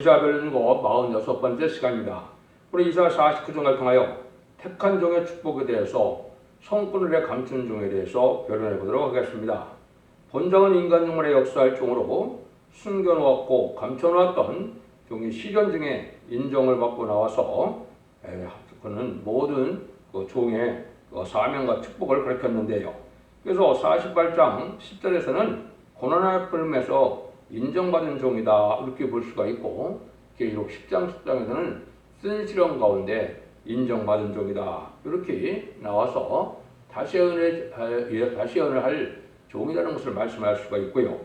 이사별인고 46번째 시간입니다. 우리 이사 49종을 통하여 택한 종의 축복에 대해서 성꾼을의 감춘 종에 대해서 변론해 보도록 하겠습니다. 본장은 인간 종말에 역사할 종으로 숨겨놓았고 감춰놓았던 종이 시련 중에 인정을 받고 나와서 그는 모든 종의 사명과 축복을 가르쳤는데요. 그래서 48장 10절에서는 고난의 뿔에서 인정받은 종이다 이렇게 볼 수가 있고, 계시록 10장 10장에서는 쓴 시련 가운데 인정받은 종이다 이렇게 나와서 다시 은을 할 종이라는 것을 말씀할 수가 있고요.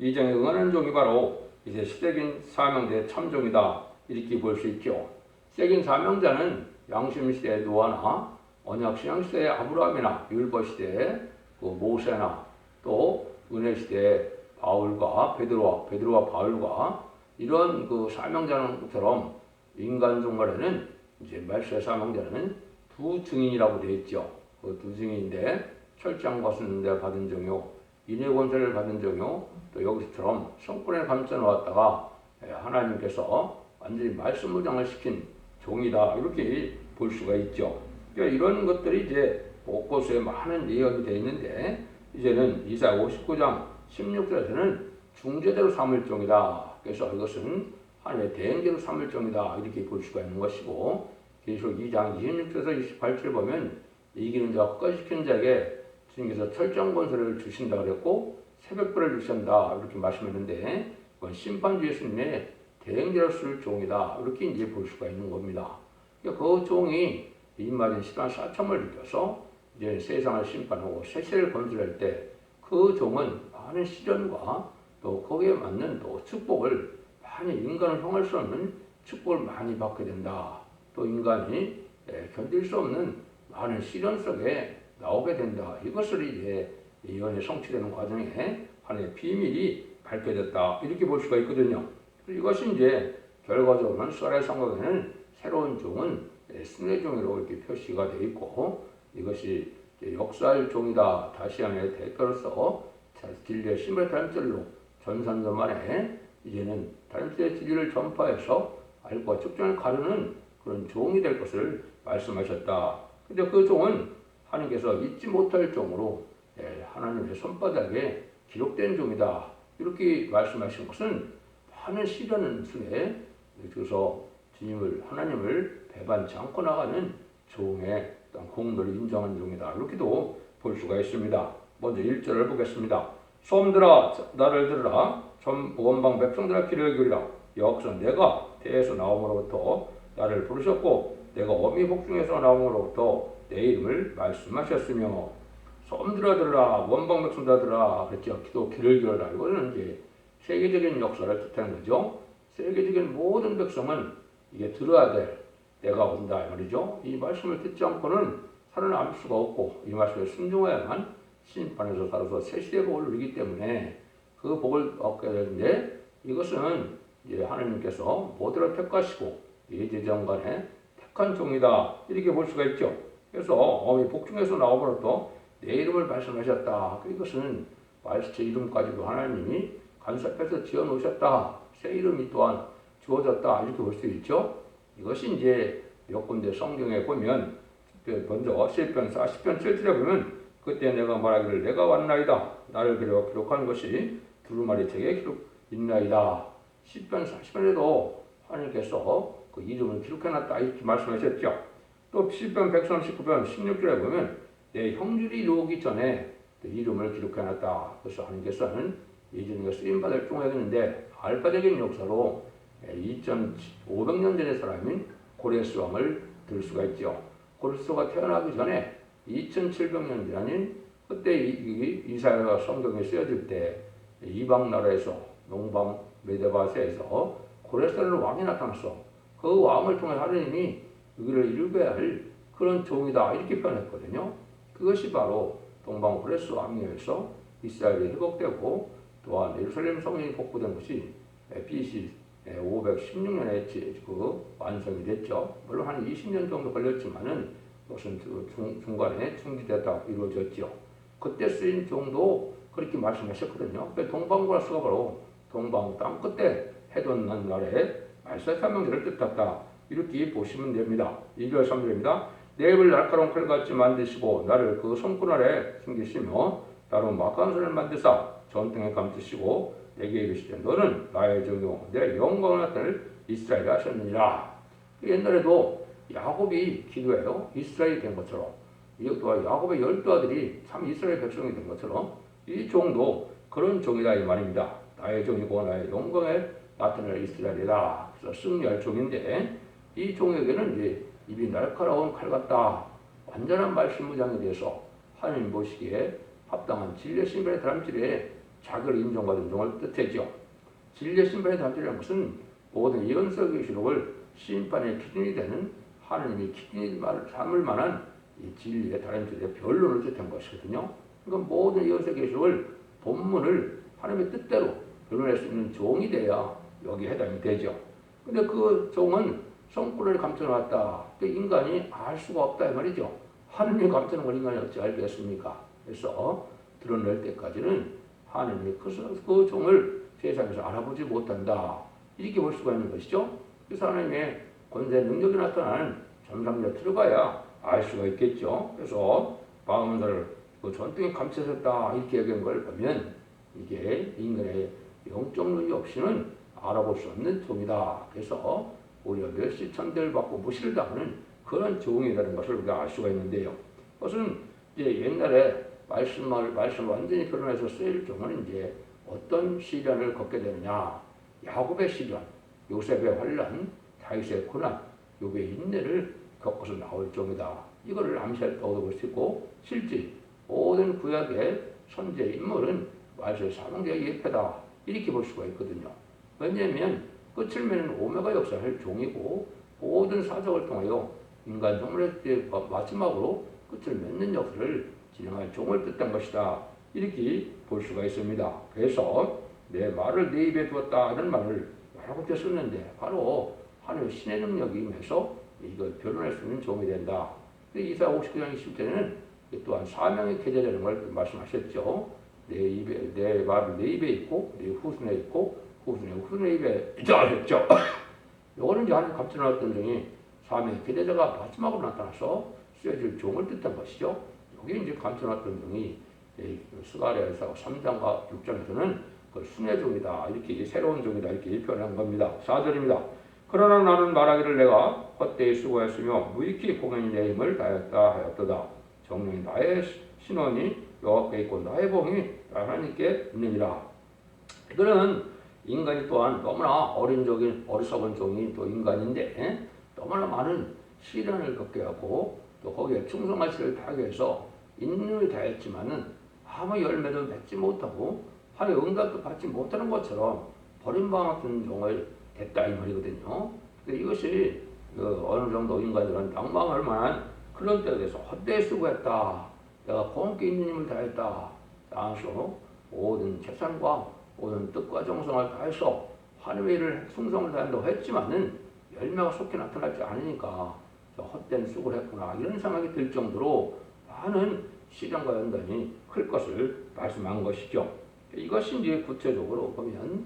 이 점에 응하는 종이 바로 이제 시대긴 사명자의 참종이다 이렇게 볼 수 있죠. 시대긴 사명자는 양심시대의 노아나 언약신앙시대의 아브라함이나 율법시대의 모세나 또 은혜시대의 바울과 베드로와 바울과 이런 사명자처럼 인간 종말에는 이제 말세의 사명자는 두 증인이라고 되어 있죠. 그 두 증인인데 철장 거스는데 받은 종요, 인의 권세를 받은 종요, 또 여기서처럼 성권을 감춰 놓았다가 하나님께서 완전히 말씀무장을 시킨 종이다 이렇게 볼 수가 있죠. 그러니까 이런 것들이 이제 곳곳에 많은 예언이 되어 있는데, 이제는 이사야 59장 16절에서는 중재대로 삼을 종이다. 그래서 이것은 하나님의 대행제로 삼을 종이다 이렇게 볼 수가 있는 것이고, 계시록 2장 26절에서 28절 보면 이기는 자와 끝까지 지키는 자에게 주님께서 철저한 권세를 주신다 그랬고 새벽별을 주신다 이렇게 말씀했는데, 그건 심판주 예수님의 대행제로 쓸 종이다 이렇게 이제 볼 수가 있는 겁니다. 그러니까 그 종이 입맞은 시간 사참을 느껴서 이제 세상을 심판하고 세세를 건설할 때 그 종은 많은 시련과 또 거기에 맞는 또 축복을 많이, 인간을 형할 수 없는 축복을 많이 받게 된다. 또 인간이 견딜 수 없는 많은 시련 속에 나오게 된다. 이것을 이제 예언이 성취되는 과정에 하나님의 비밀이 밝혀졌다 이렇게 볼 수가 있거든요. 이것이 이제 결과적으로는 수아의 성경에는 새로운 종은 승리의 종이라고 이렇게 표시가 되어 있고, 이것이 역사할 종이다. 다시 하나의 대표로서 진리의 신발 다림질로 전산전만에 이제는 다림질의 진리를 전파해서 알과 측정을 가르는 그런 종이 될 것을 말씀하셨다. 근데 그 종은 하나님께서 잊지 못할 종으로 하나님의 손바닥에 기록된 종이다 이렇게 말씀하신 것은 많은 시련 속에 그래서 주님을, 하나님을 배반치 않고 나가는 종의 공로를 인정한 종이다 이렇게도 볼 수가 있습니다. 먼저 1절을 보겠습니다. 소음들아 나를 들으라, 전 원방 백성들아 귀를 기울이라. 여호와께서 내가 태에서 나옴으로부터 나를 부르셨고 내가 어미 복중에서 나옴으로부터 내 이름을 말씀하셨으며, 소음들아 들으라, 원방 백성들아 들으라 그랬죠. 기도 귀를 기울이라. 이거는 이제 세계적인 역사를 뜻하는 거죠. 세계적인 모든 백성은 이게 들어야 될 때가 온다 이 말이죠. 이 말씀을 듣지 않고는 살아남을 수가 없고, 이 말씀에 순종해야만 심판에서 살아서 새 시대의 복을 누리기 때문에 그 복을 얻게 되는데, 이것은 이제 하나님께서 모두를 택하시고 예제정간에 택한 종이다 이렇게 볼 수가 있죠. 그래서 어미 복중에서 나오므로부터 내 이름을 말씀하셨다. 이것은 제 이름까지도 하나님이 간섭해서 지어놓으셨다. 새 이름이 또한 주어졌다 이렇게 볼 수 있죠. 이것이 이제 몇 군데 성경에 보면, 먼저 시편 40편 7절에 보면 그때 내가 말하기를 내가 왔나이다. 나를 기록한 것이 두루마리 책에 기록 있나이다. 시편 40편에도 하나님께서 그 이름을 기록해놨다 이렇게 말씀하셨죠. 또 시편 139편 16절에 보면 내 형질이 이루기 전에 이름을 기록해놨다. 그래서 하나님께서는 예전에 쓰임받을 종이었는데 알파적인 역사로 2500년 전의 사람인 고레스 왕을 들 수가 있죠. 고레스가 태어나기 전에 2700년 전인 그때 이사야가 성경에 쓰여질 때 이방 나라에서 농방 메데바세에서 고레스라는 왕이 나타났어. 그 왕을 통해 하나님이 여기를 이루어야 할 그런 종이다 이렇게 표현했거든요. 그것이 바로 동방 고레스 왕위에서 이스라엘이 회복되고 또한 예루살렘 성전이 복구된 것이 BC 516년에 완성이 됐죠. 물론 한 20년 정도 걸렸지만은 그것은 중간에 중지됐다 이루어졌죠. 그때 쓰인 종도 그렇게 말씀하셨거든요. 동방고라스가 바로 동방 땅 끝에 해돋는 날에 말세 삼형제를 뜻했다. 이렇게 보시면 됩니다. 2절 3절입니다. 내 입을 날카로운 칼같이 만드시고 나를 그 손끝 아래 숨기시며 나로 막한 손을 만드사 전등에 감추시고 내게 이르시되 너는 나의 종이요 내 영광을 나타낼 이스라엘이 하셨느니라. 옛날에도 야곱이 기도해요. 이스라엘이 된 것처럼 이것도 야곱의 12아들이 참 이스라엘 백성이 된 것처럼 이 종도 그런 종이다 이 말입니다. 나의 종이고 나의 영광을 나타낼 이스라엘이다. 그래서 승리할 종인데 이 종에게는 이제 입이 날카로운 칼 같다. 완전한 말씀 무장에 대해서 하나님 보시기에 합당한 진리의 신발의 다람질에 자기를 인정받은 종을 뜻하죠. 진리의 신발의 다람질이라는 것은 모든 예언서 계시록을 심판의 기준이 되는 하나님이 기준이 삼을 만한 이 진리의 다람질의 변론을 뜻한 것이거든요. 그러니까 모든 예언서 계시록을 본문을 하나님의 뜻대로 변론할 수 있는 종이 돼야 여기에 해당이 되죠. 근데 그 종은 성품을 감춰놨다. 인간이 알 수가 없다 이 말이죠. 하느님이 감추는 걸 인간이 어찌 알겠습니까? 그래서 드러낼 때까지는 하느님이 그 종을 세상에서 알아보지 못한다. 이렇게 볼 수가 있는 것이죠. 그래서 하나님의 권세 능력이 나타나는 점상에 들어가야 알 수가 있겠죠. 그래서 마음을 그 전등에 감춰졌다 이렇게 얘기한 걸 보면 이게 인간의 영적 능력 없이는 알아볼 수 없는 종이다. 그래서 오히려 멸시 천대를 받고 무시를 당하는 그런 종이라는 것을 우리가 알 수가 있는데요. 그것은 이제 옛날에 말씀을 완전히 변론해서 쓰일 종은 이제 어떤 시련을 겪게 되느냐. 야곱의 시련, 요셉의 환란, 다윗의 고난, 욥의 인내를 겪어서 나올 종이다. 이거를 암시했다고 볼 수 있고 실제 모든 구약의 선제 인물은 말세 삼형제의 예표다. 이렇게 볼 수가 있거든요. 왜냐하면 끝을 맺는 오메가 역사를 할 종이고 모든 사적을 통하여 인간 종말의 마지막으로 끝을 맺는 역사를 진행할 종을 뜻한 것이다. 이렇게 볼 수가 있습니다. 그래서 내 말을 내 입에 두었다 하는 말을 여러 군데 썼는데 바로 하나님의 신의 능력이 임해서 이걸 변론할 수 있는 종이 된다. 이사야 59장 20절에는 또한 사명의 계제라는 걸 말씀하셨죠. 내 말을 내 입에 있고 내 후손에 있고 후손의 입에 있다 했죠. 요거는 이제 하나님 감춰놨던 종이 사명의 계제자가 마지막으로 나타나서 쓰여질 종을 뜻한 것이죠. 여기 이제 감춰놨던 종이 스가랴에서 3장과 6장에서는 그 순의 종이다. 이렇게 새로운 종이다. 이렇게 표현한 겁니다. 4절입니다. 그러나 나는 말하기를 내가 헛되이 수고했으며 무익히 공연히 내 힘을 다했다 하였도다. 정령이 나의 신원이 여호와께 있고 나의 봉이 하나님께 있느니라. 이거는 인간이 또한 너무나 어리석은 종이 또 인간인데 너무나 많은 시련을 겪게 하고 또 거기에 충성할 시를 다하게 해서 인능을 다했지만은 아무 열매도 맺지 못하고 하나님의 응답도 받지 못하는 것처럼 버림받은 종을 됐다 이 말이거든요. 근데 이것이 어느 정도 인간들은 낭망할 만한 그런 때가 돼서 헛되이 수고했다. 내가 공께 있는 힘을 다했다. 나아서 모든 재산과 모든 뜻과 정성을 다해서 하나님의 일을 충성을 다한다고 했지만은 열매가 속히 나타나지 않으니까 헛된 수고를 했구나 이런 생각이 들 정도로 많은 시련과 연단이 클 것을 말씀한 것이죠. 이것이 이제 구체적으로 보면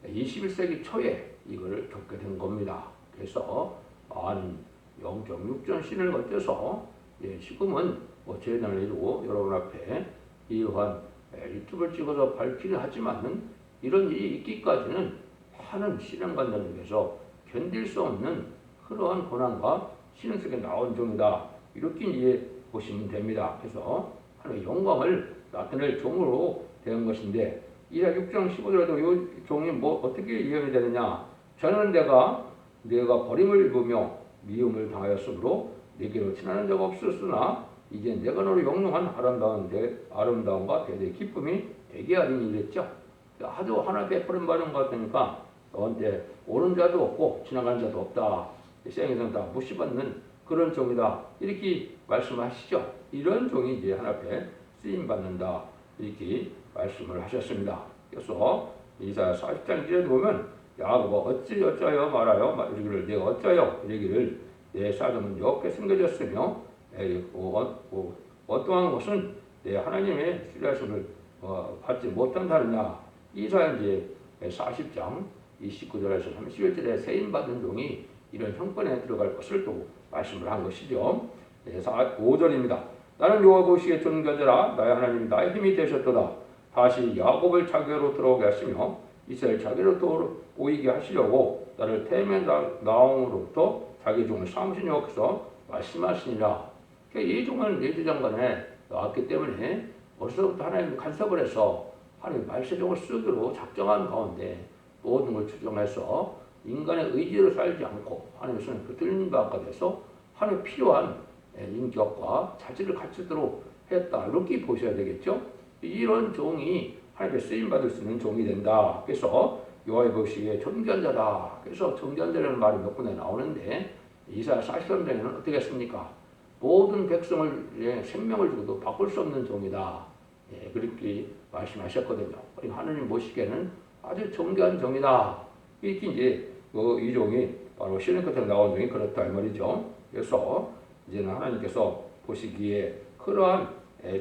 21세기 초에 이거를 겪게 된 겁니다. 그래서 많은 영적 육전 신을 거쳐서 지금은 재단을 이루고 여러분 앞에 이러한 유튜브를 찍어서 밝히려 하지만은 이런 일이 있기까지는 많은 시련과 연단에서 견딜 수 없는 그러한 고난과 시련 속에 나온 종이다. 이렇게 이제 보시면 됩니다. 그래서 하나님의 영광을 나타낼 종으로 된 것인데 이사 6장 15절에도 이 종이 어떻게 이해가 되느냐. 저는 내가 버림을 입으며 미움을 당하였으므로 내게로 친하는 자가 없었으나 이제 내가 너를 영롱한 아름다움과 대대의 기쁨이 되게 하리니 이랬죠. 아주 하나 베풀음 받은 것 같으니까 너한테 오는 자도 없고 지나가는 자도 없다. 생에서는 다 무시받는 그런 종이다. 이렇게 말씀하시죠. 이런 종이 이제 하나 앞에 쓰임받는다. 이렇게 말씀을 하셨습니다. 그래서 이사야 40장 1절에 보면 야곱아 어찌어쩌여 말하여 이르기를 내가 어쩌여 이르기를 내 사정은 여호와께 숨겨졌으며 어떠한 것은 내 하나님의 신뢰하심을 받지 못한다느냐. 이사야 이제 40장 이 19절에서 31절에 세임받은 종이 이런 형편에 들어갈 것을 또 말씀을 한 것이죠. 5절입니다. 나는 여호와 보시기에 존귀하노라. 나의 하나님 나의 힘이 되셨도다. 다시 야곱을 자기로 들어오게 하시며 이스라엘 자기로 보이게 하시려고 나를 태음의 나옴으로부터 자기 종을 삼으신 여호와께서 말씀하시니라. 이 종은 내주장간에 나왔기 때문에 어디서부터 하나님이 간섭을 해서 하나님 말세종을 쓰기로 작정한 가운데 모든 걸 추정해서 인간의 의지로 살지 않고 하나님께서는 그 들린 바가 돼서 하나님 필요한 인격과 자질을 갖추도록 했다. 이렇게 보셔야 되겠죠. 이런 종이 하나님께 쓰임받을 수 있는 종이 된다. 그래서 여호와의 보시기에 존귀한 자다. 그래서 존귀한 자라는 말이 몇 군데 나오는데 이사야 43장에는 어떻게 했습니까? 모든 백성을 생명을 주고도 바꿀 수 없는 종이다. 그렇게 말씀하셨거든요. 하나님 보시기에는 아주 존귀한 종이다. 이렇게 이제 이 종이 바로 시편 끝에 나온 종이 그렇다 이 말이죠. 그래서 이제는 하나님께서 보시기에 그러한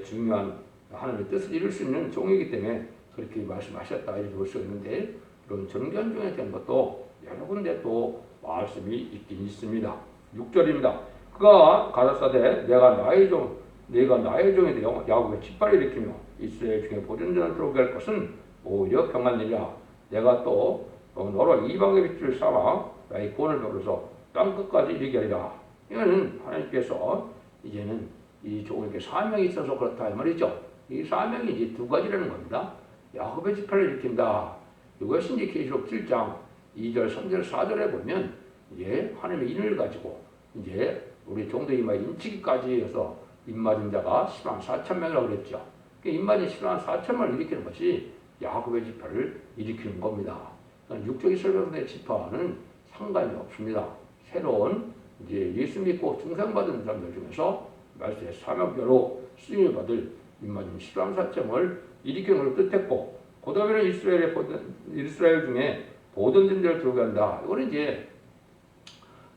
중요한 하나님의 뜻을 이룰 수 있는 종이기 때문에 그렇게 말씀하셨다 이렇게 볼 수 있는데 그런 존귀한 종에 대한 것도 여러 군데 또 말씀이 있긴 있습니다. 6절입니다. 그가 가라사대 내가 나의 종이 되어 야곱의 깃발을 일으키며 이스라엘 중에 보존전을 들어오게 할 것은 오히려 평안이라. 내가 또 너로 이방의 빛을 삼아 나의 구원을 베풀어서 땅끝까지 이르게 하리라. 이거는 하나님께서 이제는 이 종에게 사명이 있어서 그렇다 이 말이죠. 이 사명이 이제 두 가지라는 겁니다. 야곱의 지파를 일으킨다. 이것이 이제 계시록 7장 2절, 3절, 4절에 보면 이제 하나님의 인을 가지고 이제 우리 종도 이마에 인치기까지 해서 입맞은 자가 10만 4천 명이라고 그랬죠. 입맞은 10만 4천 명을 일으키는 것이 야곱의 지파를 일으키는 겁니다. 육적 이스라엘의 지파는 상관이 없습니다. 새로운 이제 예수 믿고 중생받은 사람들 중에서 말세의 사명표로 쓰임을 받을 입맞은 10만 4천을 일으키는 걸 뜻했고, 그 다음에는 이스라엘 중에 모든 자를 들어오게 한다. 이거는 이제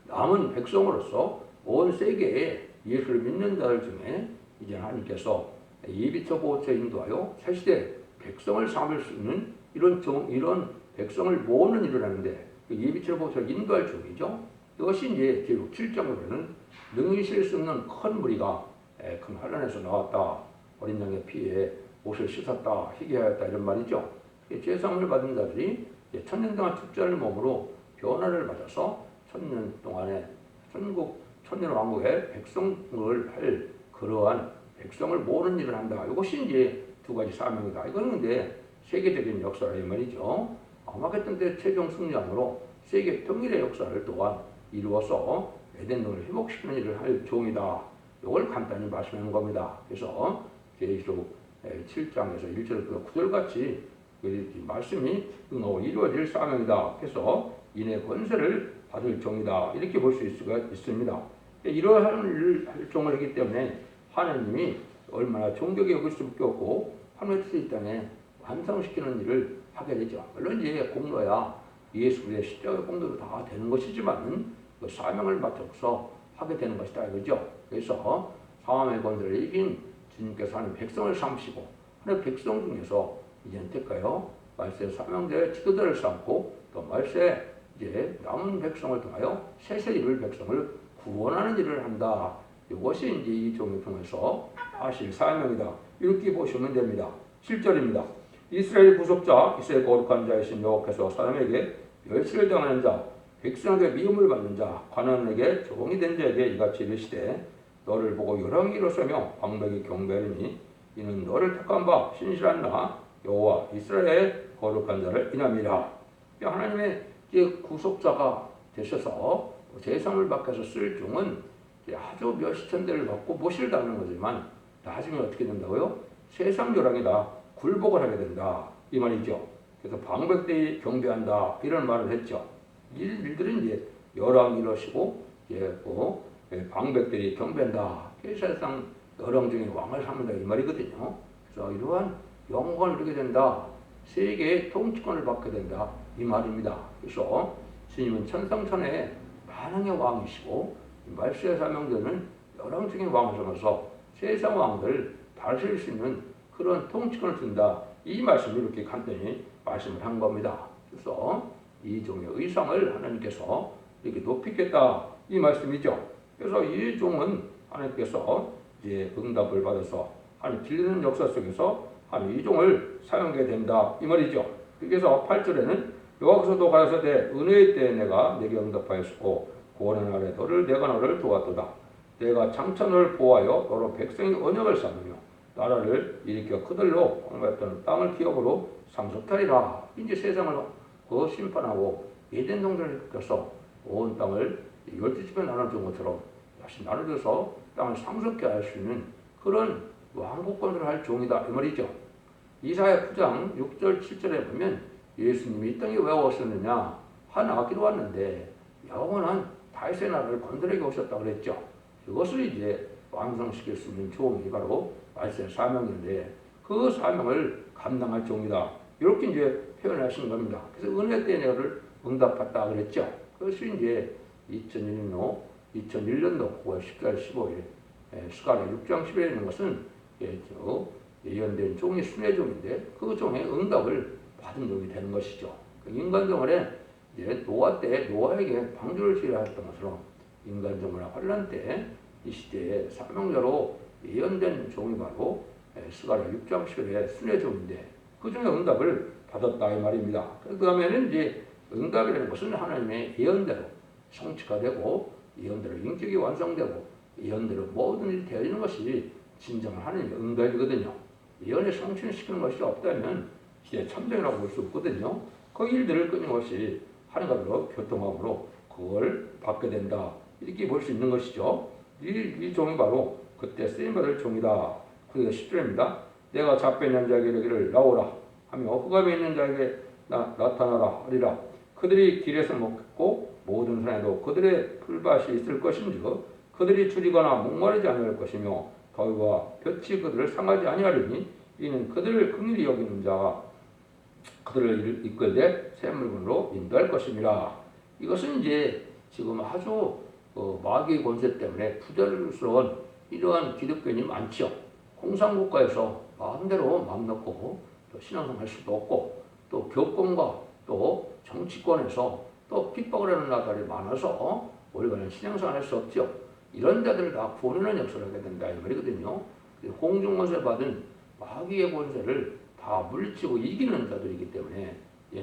남은 백성으로서 온 세계에 예수를 믿는 자들 중에 이제 하나님께서 예비처 보호처 인도하여 새시대 백성을 삼을 수 있는 이런 백성을 모으는 일을 하는데 그 예비처 보호처를 인도할 종이죠. 이것이 이제 기록 7장으로는 능히 실 수 없는 큰 무리가 큰 환란에서 나왔다. 어린 양의 피에 옷을 씻었다. 희귀하였다. 이런 말이죠. 제사함을 받은 자들이 천년 동안 축제하는 몸으로 변화를 맞아서 천년 동안에 천년 왕국의 백성을 할 그러한 백성을 모으는 일을 한다. 이것이 이제 두 가지 사명이다. 이거는 근데 세계적인 역사라 이 말이죠. 아마겟돈 때 최종 승리함으로 세계 통일의 역사를 또한 이루어서 에덴동을 회복시키는 일을 할 종이다. 이걸 간단히 말씀하는 겁니다. 그래서 계시록 7장에서 1절부터 9절같이 말씀이 응하고 이루어질 사명이다. 그래서 인의 권세를 받을 종이다. 이렇게 볼 수 있습니다. 이러한 일을 할 종을 했기 때문에 하나님이 얼마나 존경이 여길 수밖에 없고 하나님의 뜻을 이 땅에 완성시키는 일을 하게 되죠. 물론 이제 공로야 예수 그리스도의 십자가의 공로로 다 되는 것이지만 그 사명을 맡아서 하게 되는 것이다 이거죠. 그래서 사함의 권세를 이긴 주님께서 하나님 백성을 삼으시고 하나님 백성 중에서 이제 어떨까요? 말세 사명자의 지도자를 삼고 또 말세 이제 남은 백성을 통하여 세세 이룰 백성을 구원하는 일을 한다. 이것이 이제 이 종을 통해서 하실 사명이다. 이렇게 보시면 됩니다. 7절입니다. 이스라엘 구속자, 이스라엘 거룩한 자이신 여호와께서 사람에게 멸시를 당하는 자, 백성에게 미움을 받는 자, 가난에게 종이 된 자에게 이같이 이르시되 너를 보고 요랑이 일어서며 방백이 경배하리니 이는 너를 택한 바 신실한 나 여호와 이스라엘의 거룩한 자를 인함이라. 하나님의 구속자가 되셔서 제사함을 받아서 쓸 종은 아주 몇 시천 대를 받고 모시를 당하는 거지만 나중에 어떻게 된다고요? 세상 요랑이다. 굴복을 하게 된다. 이 말이죠. 그래서 방백들이 경배한다. 이런 말을 했죠. 일들은 이제 요랑 이러시고 방백들이 경배한다. 세상 여러 중에 왕을 삼는다. 이 말이거든요. 그래서 이러한 영광을 누리게 된다. 세계의 통치권을 받게 된다. 이 말입니다. 그래서 주님은 천상천하의 만왕의 왕이시고 말세의 사명자는 여러 중의 왕을 삼아서 세상 왕들을 다스릴 수 있는 그런 통치권을 준다. 이 말씀을 이렇게 간단히 말씀을 한 겁니다. 그래서 이 종의 의상을 하나님께서 이렇게 높이겠다 이 말씀이죠. 그래서 이 종은 하나님께서 이제 응답을 받아서 하나님 길리는 역사 속에서 하나님 이 종을 사용하게 된다 이 말이죠. 그래서 8절에는 여호와께서도 가라사대 은혜의 때에 내가 내게 응답하였고 구원의 날에 내가 너를 도왔도다. 내가 장차 너를 보호하여 너로 백성의 언약을 삼으며 나라를 일으켜 그들로 공부했던 땅을 기업으로 상속하리라. 이제 세상을 심판하고 에덴 동산을 꺾어서 온 땅을 12집에 나눠준 것처럼 다시 나눠줘서 땅을 상속케 할 수 있는 그런 왕국권을 할 종이다 이 말이죠. 이사야 9장 6절 7절에 보면 예수님이 이 땅에 왜 오셨느냐, 한 아기로 왔는데 영원한 다윗의 나라를 건설하게 오셨다고 그랬죠. 그것을 이제 완성시킬 수 있는 종이 바로 말세의 사명인데 그 사명을 감당할 종이다 이렇게 이제 표현하신 겁니다. 그래서 은혜 때에 너를 응답했다 그랬죠. 그것이 이제 2001년도 9월 14일 15일 스가랴 6장 10에 있는 것은 예언된 종이 순회종인데 그 종의 응답을 받은 종이 되는 것이죠. 인간정월에 이제 노아 때 노아에게 방주를 지으라 했던 것처럼 인간정월의 환란 때 이 시대에 사명자로 예언된 종이 바로 스가랴 6장 10일의 순회종인데 그 중에 응답을 받았다 이 말입니다. 그 다음에는 이제 응답이라는 것은 하나님의 예언대로 성취가 되고 예언대로 인격이 완성되고 예언대로 모든 일이 되어지는 것이 진정한 하나님의 응답이거든요. 예언의 성취를 시키는 것이 없다면 이제 참정이라고 볼 수 없거든요. 그 일들을 끊임없이 하나님과 교통함으로 그걸 받게 된다 이렇게 볼 수 있는 것이죠. 이 종이 바로 그때 쓰임받을 종이다. 그게 10절입니다. 내가 잡혀 있는 자에게 이르기를 나오라 하며 흑암에 있는 자에게 나타나라 하리라. 그들이 길에서 먹고 모든 산에도 그들의 풀밭이 있을 것인즉 그들이 줄이거나 목마르지 아니할 것이며 더위와 볕이 그들을 상하지 아니하리니 이는 그들을 긍휼히 여기는 자가 그들을 이끌되 새 물건으로 인도할 것입니다. 이것은 이제 지금 아주 마귀의 권세 때문에 부자연스러운 이러한 기독교인이 많죠. 공산국가에서 마음대로 마음 놓고 또 신앙생활 할 수도 없고 또 교권과 또 정치권에서 또 핍박을 하는 나라들이 많아서 우리가 신앙생활 할 수 없죠. 이런 자들을 다 구원하는 역사를 하게 된다 이 말이거든요. 공중권세 받은 마귀의 권세를 다 물리치고 이기는 자들이기 때문에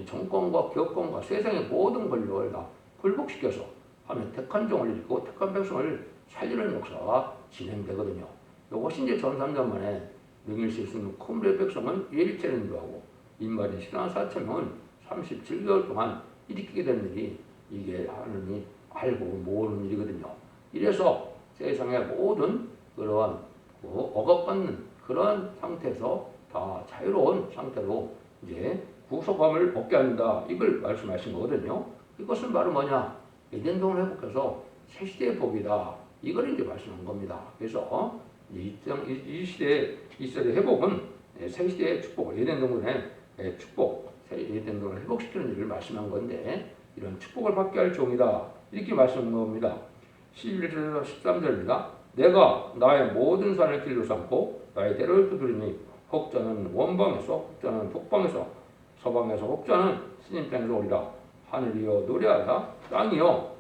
정권과 교권과 세상의 모든 권력을 다 굴복시켜서 하면 택한 종을 일으키고 택한 백성을 살리는 역사가 진행되거든요. 이것이 이제 전삼년 만에 명일실 수 있는 큰 백성은 예리체를 인도하고 인마린 신앙 4천명은 37개월 동안 일으키게 된 일이 이게 하나님이 알고 모르는 일이거든요. 이래서 세상의 모든 그러한 억압받는 그런 상태에서 다 자유로운 상태로 이제 구속함을 얻게 한다. 이걸 말씀하신 거거든요. 이것은 바로 뭐냐? 에덴동을 회복해서 새 시대의 복이다. 이걸 이제 말씀한 겁니다. 그래서 이 시대의 회복은 새 시대의 축복, 에덴동의 축복, 에덴동을 회복시키는 일을 말씀한 건데 이런 축복을 받게 할 종이다. 이렇게 말씀한 겁니다. 11절에서 13절입니다. 내가 나의 모든 산을 길로 삼고 나의 대로를 두드리니 혹자는 원방에서 혹자는 북방에서 서방에서 혹자는 스님 땅에서 오리라. 하늘이여 노래하라. 땅이여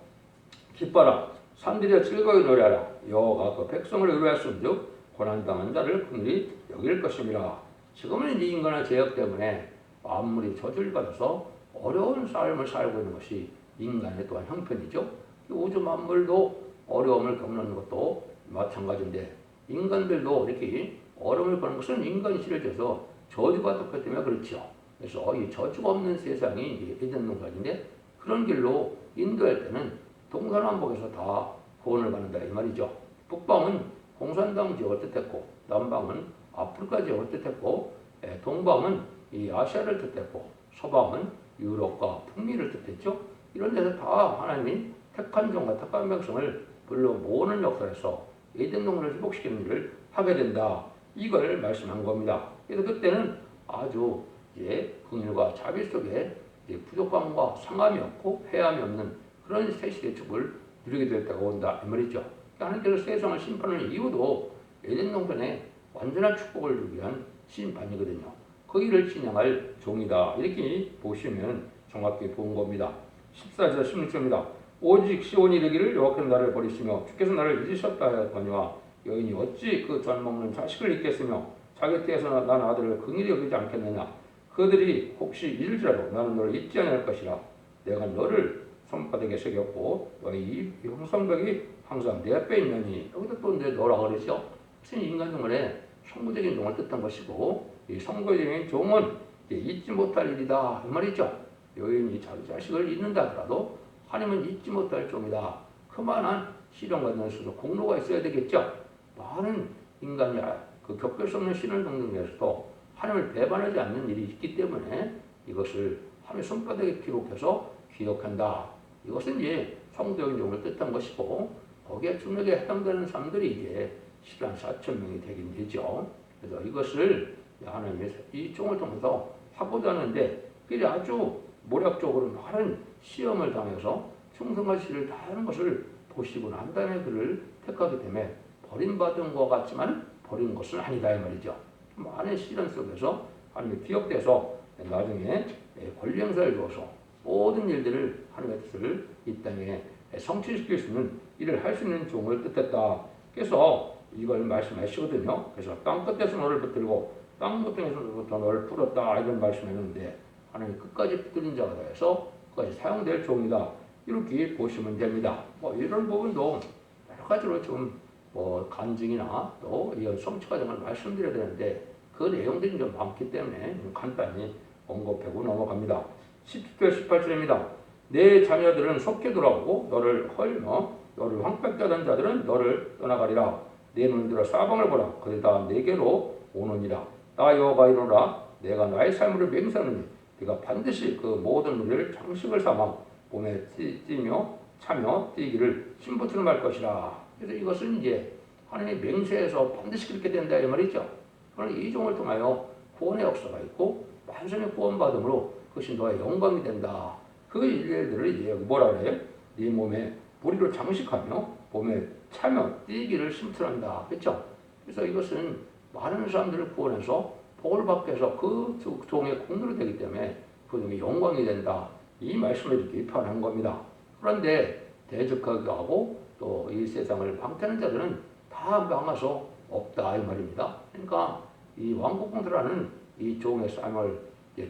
기뻐라. 산들이여 즐거이 노래하라. 여호와가 그 백성을 의뢰하신즉 고난당한 자를 긍휼히 여길 것임이라. 지금은 이 인간의 죄악 때문에 만물이 저주를 받아서 어려운 삶을 살고 있는 것이 인간의 또한 형편이죠. 우주 만물도 어려움을 겪는 것도 마찬가지인데 인간들도 이렇게 어려움을 겪는 것은 인간이 싫어져서 저주받았기 때문에 그렇죠. 그래서 이 저주가 없는 세상이 에덴 동산인데 그런 길로 인도할 때는 동서남북에서 다 구원을 받는다 이 말이죠. 북방은 공산당 지역을 뜻했고 남방은 아프리카 지역을 뜻했고 동방은 이 아시아를 뜻했고 서방은 유럽과 북미를 뜻했죠. 이런 데서 다 하나님이 택한 종과 택한 백성을 불러 모으는 역사에서 에덴 동산을 회복시키는 일을 하게 된다. 이걸 말씀한 겁니다. 그래서 그때는 아주 긍휼과 자비 속에 부족함과 상함이 없고 해함이 없는 그런 새 시대의 축복을 누리게 될 때가 온다 이 말이죠. 하나님께서 세상을 심판하는 이유도 에덴 동산의 완전한 축복을 주기 위한 심판이거든요. 그 일을 진행할 종이다 이렇게 보시면 정확히 본 겁니다. 14절 16절입니다. 오직 시온이 이르기를 여호와께서 나를 버리시며 주께서 나를 잊으셨다 하였거니와 여인이 어찌 그 젖 먹는 자식을 잊겠으며 자기 때에서 난 아들을 긍휼히 여기지 않겠느냐. 그들이 혹시 잊을지라도 나는 너를 잊지 아니할 것이라. 내가 너를 손바닥에 새겼고 너의 이 형성벽이 항상 내 앞에 있느니. 여기도 또 이제 너라 그러죠. 무슨 인간 생활에 성부적인 종을 뜻한 것이고 이 성부적인 종은 잊지 못할 일이다 이 말이죠. 여인이 자기 자식을 잊는다 하더라도 하나님은 잊지 못할 종이다. 그만한 시련과 연수도 공로가 있어야 되겠죠. 많은 인간이 그 겪을 수 없는 시련을 겪는 데서도 하나님을 배반하지 않는 일이 있기 때문에 이것을 하나님의 손바닥에 기록해서 기억한다. 이것은 이제 성도적인 종을 뜻한 것이고 거기에 중력에 해당되는 사람들이 이제 14,000명이 되긴 되죠. 그래서 이것을 하나님의 이 종을 통해서 하고자 하는데 그게 아주 모략적으로 많은 시험을 당해서 충성과 시를 다하는 것을 보시고 난 다음에 그를 택하기 때문에 버림받은 것 같지만 버린 것은 아니다 이 말이죠. 많은 시련 속에서 하나님의 기억돼서 나중에 권리 행사를 주어서 모든 일들을 하나님의 뜻을 이 땅에 성취시킬 수 있는 일을 할 수 있는 종을 뜻했다. 그래서 이걸 말씀하시거든요. 그래서 땅 끝에서 너를 붙들고 땅 끝에서부터 너를 풀었다 이런 말씀했는데 하나님 끝까지 붙들린 자가 되어서 끝까지 사용될 종이다. 이렇게 보시면 됩니다. 뭐 이런 부분도 여러 가지로 좀 간증이나 또 이런 성취 과정을 말씀드려야 되는데 그 내용들이 좀 많기 때문에 간단히 언급하고 넘어갑니다. 17절 18절입니다. 내 자녀들은 속히 돌아오고 너를 헐며 너를 황폐케 하던 자들은 너를 떠나가리라. 내 눈을 들어 사방을 보라. 그들 다 내게로 오느니라. 나 여호와 이르노라. 내가 나의 삶을 맹세하느니 네가 반드시 그 모든 무리를 장식을 삼아 몸에 뛰며 차며 뛰기를 신부처럼 할 것이라. 그래서 이것은 이제 하나님의 맹세에서 반드시 그렇게 된다 이 말이죠. 그러나 이 종을 통하여 구원의 역사가 있고 만선의 구원받음으로 그것이 너의 영광이 된다. 그 일들을 이제 뭐라 그래요? 네 몸에 무리로 장식하며 몸에 차며 뛰기를 심틀한다. 그렇죠? 그래서 이것은 많은 사람들을 구원해서 복을 받게 해서 그 종의 공로로 되기 때문에 그 종의 영광이 된다. 이 말씀을 이렇게 표현한 겁니다. 그런데 대적하기도 하고 또 이 세상을 방태하는 자들은 다 망해서 없다 이 말입니다. 그러니까 이 왕국공들하는 이 종의 삶을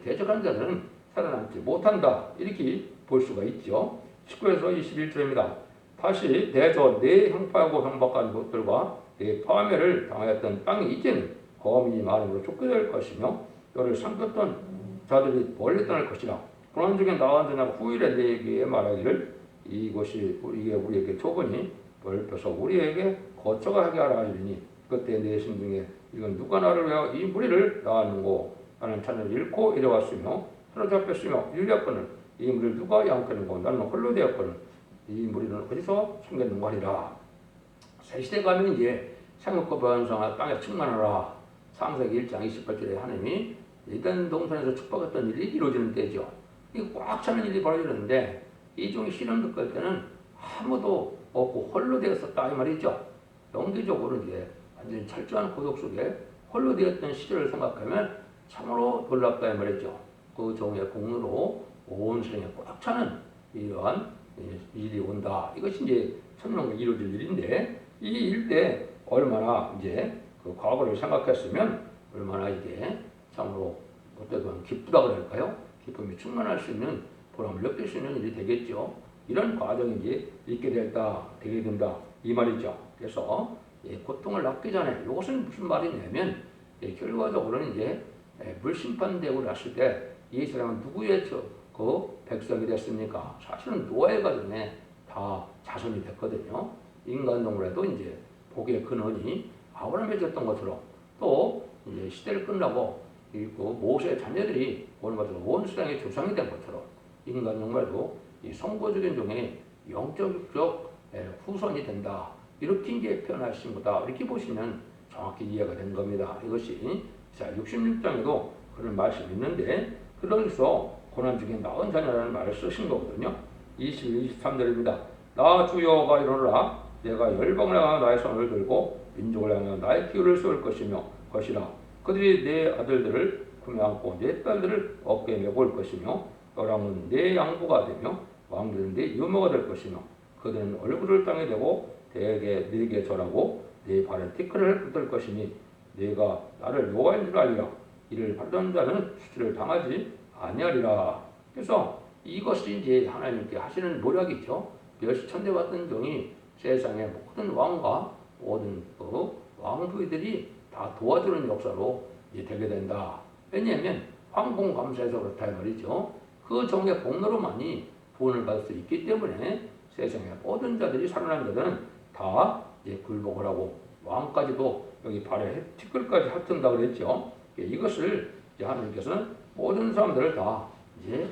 대적하는 자들은 살아남지 못한다 이렇게 볼 수가 있죠. 19에서 21절입니다. 다시 내저 내 형파하고 형박한 것들과 내 파멸을 당하였던 땅이 이제는 거민이 많음으로 쫓겨날 것이며 너를 삼켰던 자들이 멀리 떠날 것이라. 고난 중에 나와 자냐고 후일에 내게 말하기를 이것이 우리에게 좁으니 넓혀서 우리에게 거처가 하게 하라 하리니 그때 내 심중에 이건 누가 나를 위하여 이 무리를 낳았는고 나는 자녀를 잃고 이래왔으며 사로잡혔으며 유리였거늘 이 무리를 누가 양육하는고 나는 홀로 되었거늘 이 무리는 어디서 숨겼는고 하리라. 새 시대 가면 이제 생육과 번성하 땅에 충만하라. 창세기 1장 28절에 하나님이 에덴 동산에서 축복했던 일이 이루어지는 때죠. 이거 꽉 차는 일이 벌어지는데 이 종이 시련 겪을 때는 아무도 없고 홀로 되었었다 이 말이죠. 영기적으로 이제 완전히 철저한 고독 속에 홀로 되었던 시절을 생각하면 참으로 놀랍다 이 말이죠. 그 종의 공로로 온 세상에 꽉 차는 이러한 일이 온다. 이것이 이제 천명에 이루어질 일인데 이 일 때 얼마나 이제 그 과거를 생각했으면 얼마나 이게 참으로 어떻게 기쁘다 그럴까요? 기쁨이 충만할 수 있는 보람을 느낄 수 있는 일이 되겠죠. 이런 과정이 이제 있게 되게 된다 이 말이죠. 그래서 고통을 낳기 전에 이것은 무슨 말이냐면 결과적으로는 이제 물심판되고 났을 때 이 사람은 누구의 그 백성이 됐습니까? 사실은 노아가 전에 다 자손이 됐거든요. 인간동물에도 이제 복의 근원이 아브라함에 졌던 것처럼 또 이제 시대를 끝나고 그 모세의 자녀들이 오늘부터 온 세상의 조상이 된 것처럼 인간동물에도 이 성고적인 종의 영적 후손이 된다. 이렇게 이제 표현하신 거다. 이렇게 보시면 정확히 이해가 된 겁니다. 이것이 자 66장에도 그런 말씀이 있는데 그러면서 고난 중에 나은 자녀라는 말을 쓰신 거거든요. 22, 23절입니다. 나 주 여호와가 이르노라. 내가 열방을 향하여 나의 손을 들고 민족을 향하여 나의 기울을 쏠 것이라. 그들이 내 아들들을 품에 안고 내 딸들을 어깨에 메고 올 것이며 여랑은 내 양보가 되며 왕들은 내 유모가 될 것이며 그들은 얼굴을 땅에 대고 대게 네게 절하고 내 발에 티끌을 뜯을 것이니 네가 나를 여호와인 줄 알리라. 이를 받던 자는 수치를 당하지 아니하리라. 그래서 이것이 이제 하나님께 하시는 모략이죠. 멸시천대받던 종이 세상의 모든 왕과 모든 그 왕부들이 다 도와주는 역사로 이제 되게 된다. 왜냐하면 황공감사해서 그렇다 말이죠. 그 종의 공로로만이 구원을 받을 수 있기 때문에 세상의 모든 자들이 살아난 자들은 다 이제 굴복을 하고 왕까지도 여기 발에 티끌까지 핥은다 그랬죠. 이것을 이제 하나님께서는 모든 사람들을 다 이제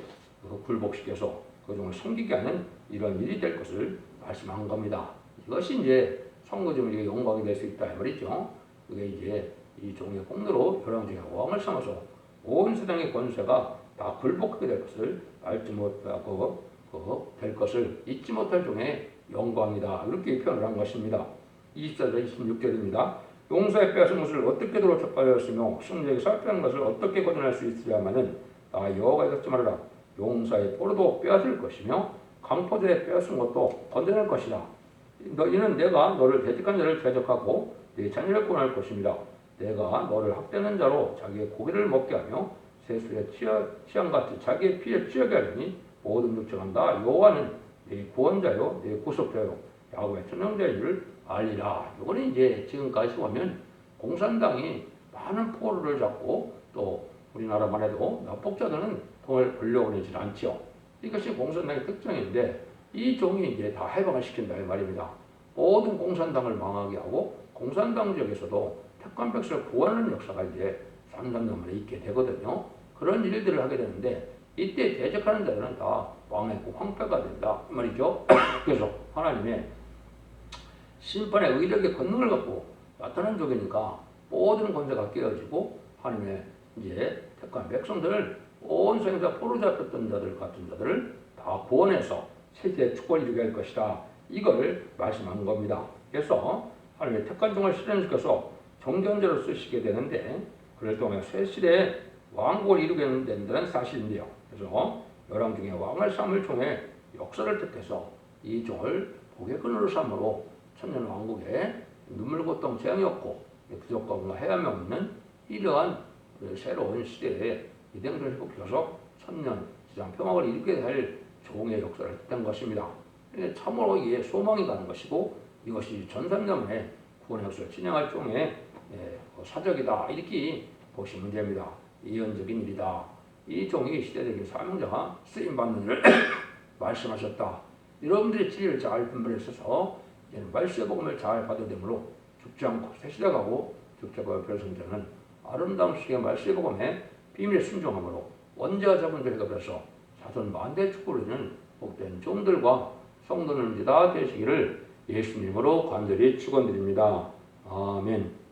굴복시켜서 그 종을 섬기게 하는 이런 일이 될 것을 말씀한 겁니다. 이것이 이제 성도들에게 영광이 될 수 있다 이 말이죠. 그게 이제 이 종의 공로로 혈왕 중에 왕을 삼아서 온 세상의 권세가 다 굴복하게 될 것을 알지 못하고 될 것을 잊지 못할 종의 영광이다. 이렇게 표현을 한 것입니다. 24절 26절입니다. 용사의 빼앗은 것을 어떻게 도로 촉발하였으며 승리에게 살펴는 것을 어떻게 거둔할 수 있으랴마는 나 여호와의 듣지 말아라. 용사의 포로도 빼앗을 것이며 강포자의 빼앗은 것도 건져낼 것이다. 이는 내가 너를 대적한 자를 대적하고 네 자녀를 구원할 것입니다. 내가 너를 학대하는 자로 자기의 고기를 먹게 하며 세수의 취향같이 자기의 피에 취하게 하리니 모든 육체가 다 여호와는 네 구원자요 네 구속자요 야곱의 천명자인 줄 알리라. 이거는 이제 지금까지 보면 공산당이 많은 포로를 잡고 또 우리나라만 해도 납북자들은 돈을 벌려오지 않죠. 이것이 공산당의 특징인데 이 종이 이제 다 해방을 시킨다 이 말입니다. 모든 공산당을 망하게 하고 공산당 지역에서도 택한 백성을 구하는 역사가 이제 300년 만에 있게 되거든요. 그런 일들을 하게 되는데 이때 대적하는 자들은 다 왕의 황폐가 된다 이 말이죠. 그래서 하나님의 심판의 의력의 권능을 갖고 나타난 적이니까 모든 권세가 깨어지고 하나님의 이제 택한 백성들을 온 세상에서 포로 잡혔던 자들 같은 자들을 다 구원해서 세계의 축복을 이루게 할 것이다. 이걸 말씀한 겁니다. 그래서 하나님의 택한 종을 실현시켜서 정견제로 쓰시게 되는데 그를 통해 쇠실의 왕국을 이루게 된다는 사실인데요. 그래서 열왕 중에 왕을 삼을 종의 역사를 뜻해서 이 종을 복의 근원으로 삼으로 천년 왕국에 눈물고통 재앙이 없고 부족함과 해함이 없는 이러한 새로운 시대에 이등을 회복해서 천년 지상 평화를 이루게 할 종의 역사를 뜻한 것입니다. 참으로 이게 소망이 가는 것이고 이것이 전산년에 구원의 역사를 진행할 종의 사적이다 이렇게 보시면 됩니다. 예언적인 일이다. 이 종이 시대적인 사명자가 쓰임받는 일을 말씀하셨다. 여러분들의 지혜를 잘 분별해서 말씀의 복음을 잘 받아들므로 죽지 않고 새시대가고 죽자고 별성자는 아름다운 시기의 말씀의 복음에 비밀에 순종함으로 원죄와 자본들 해결해서 자손 만대 축복을 이루는 복된 종들과 성도는 다 되시기를 예수님으로 간절히 축원드립니다. 아멘.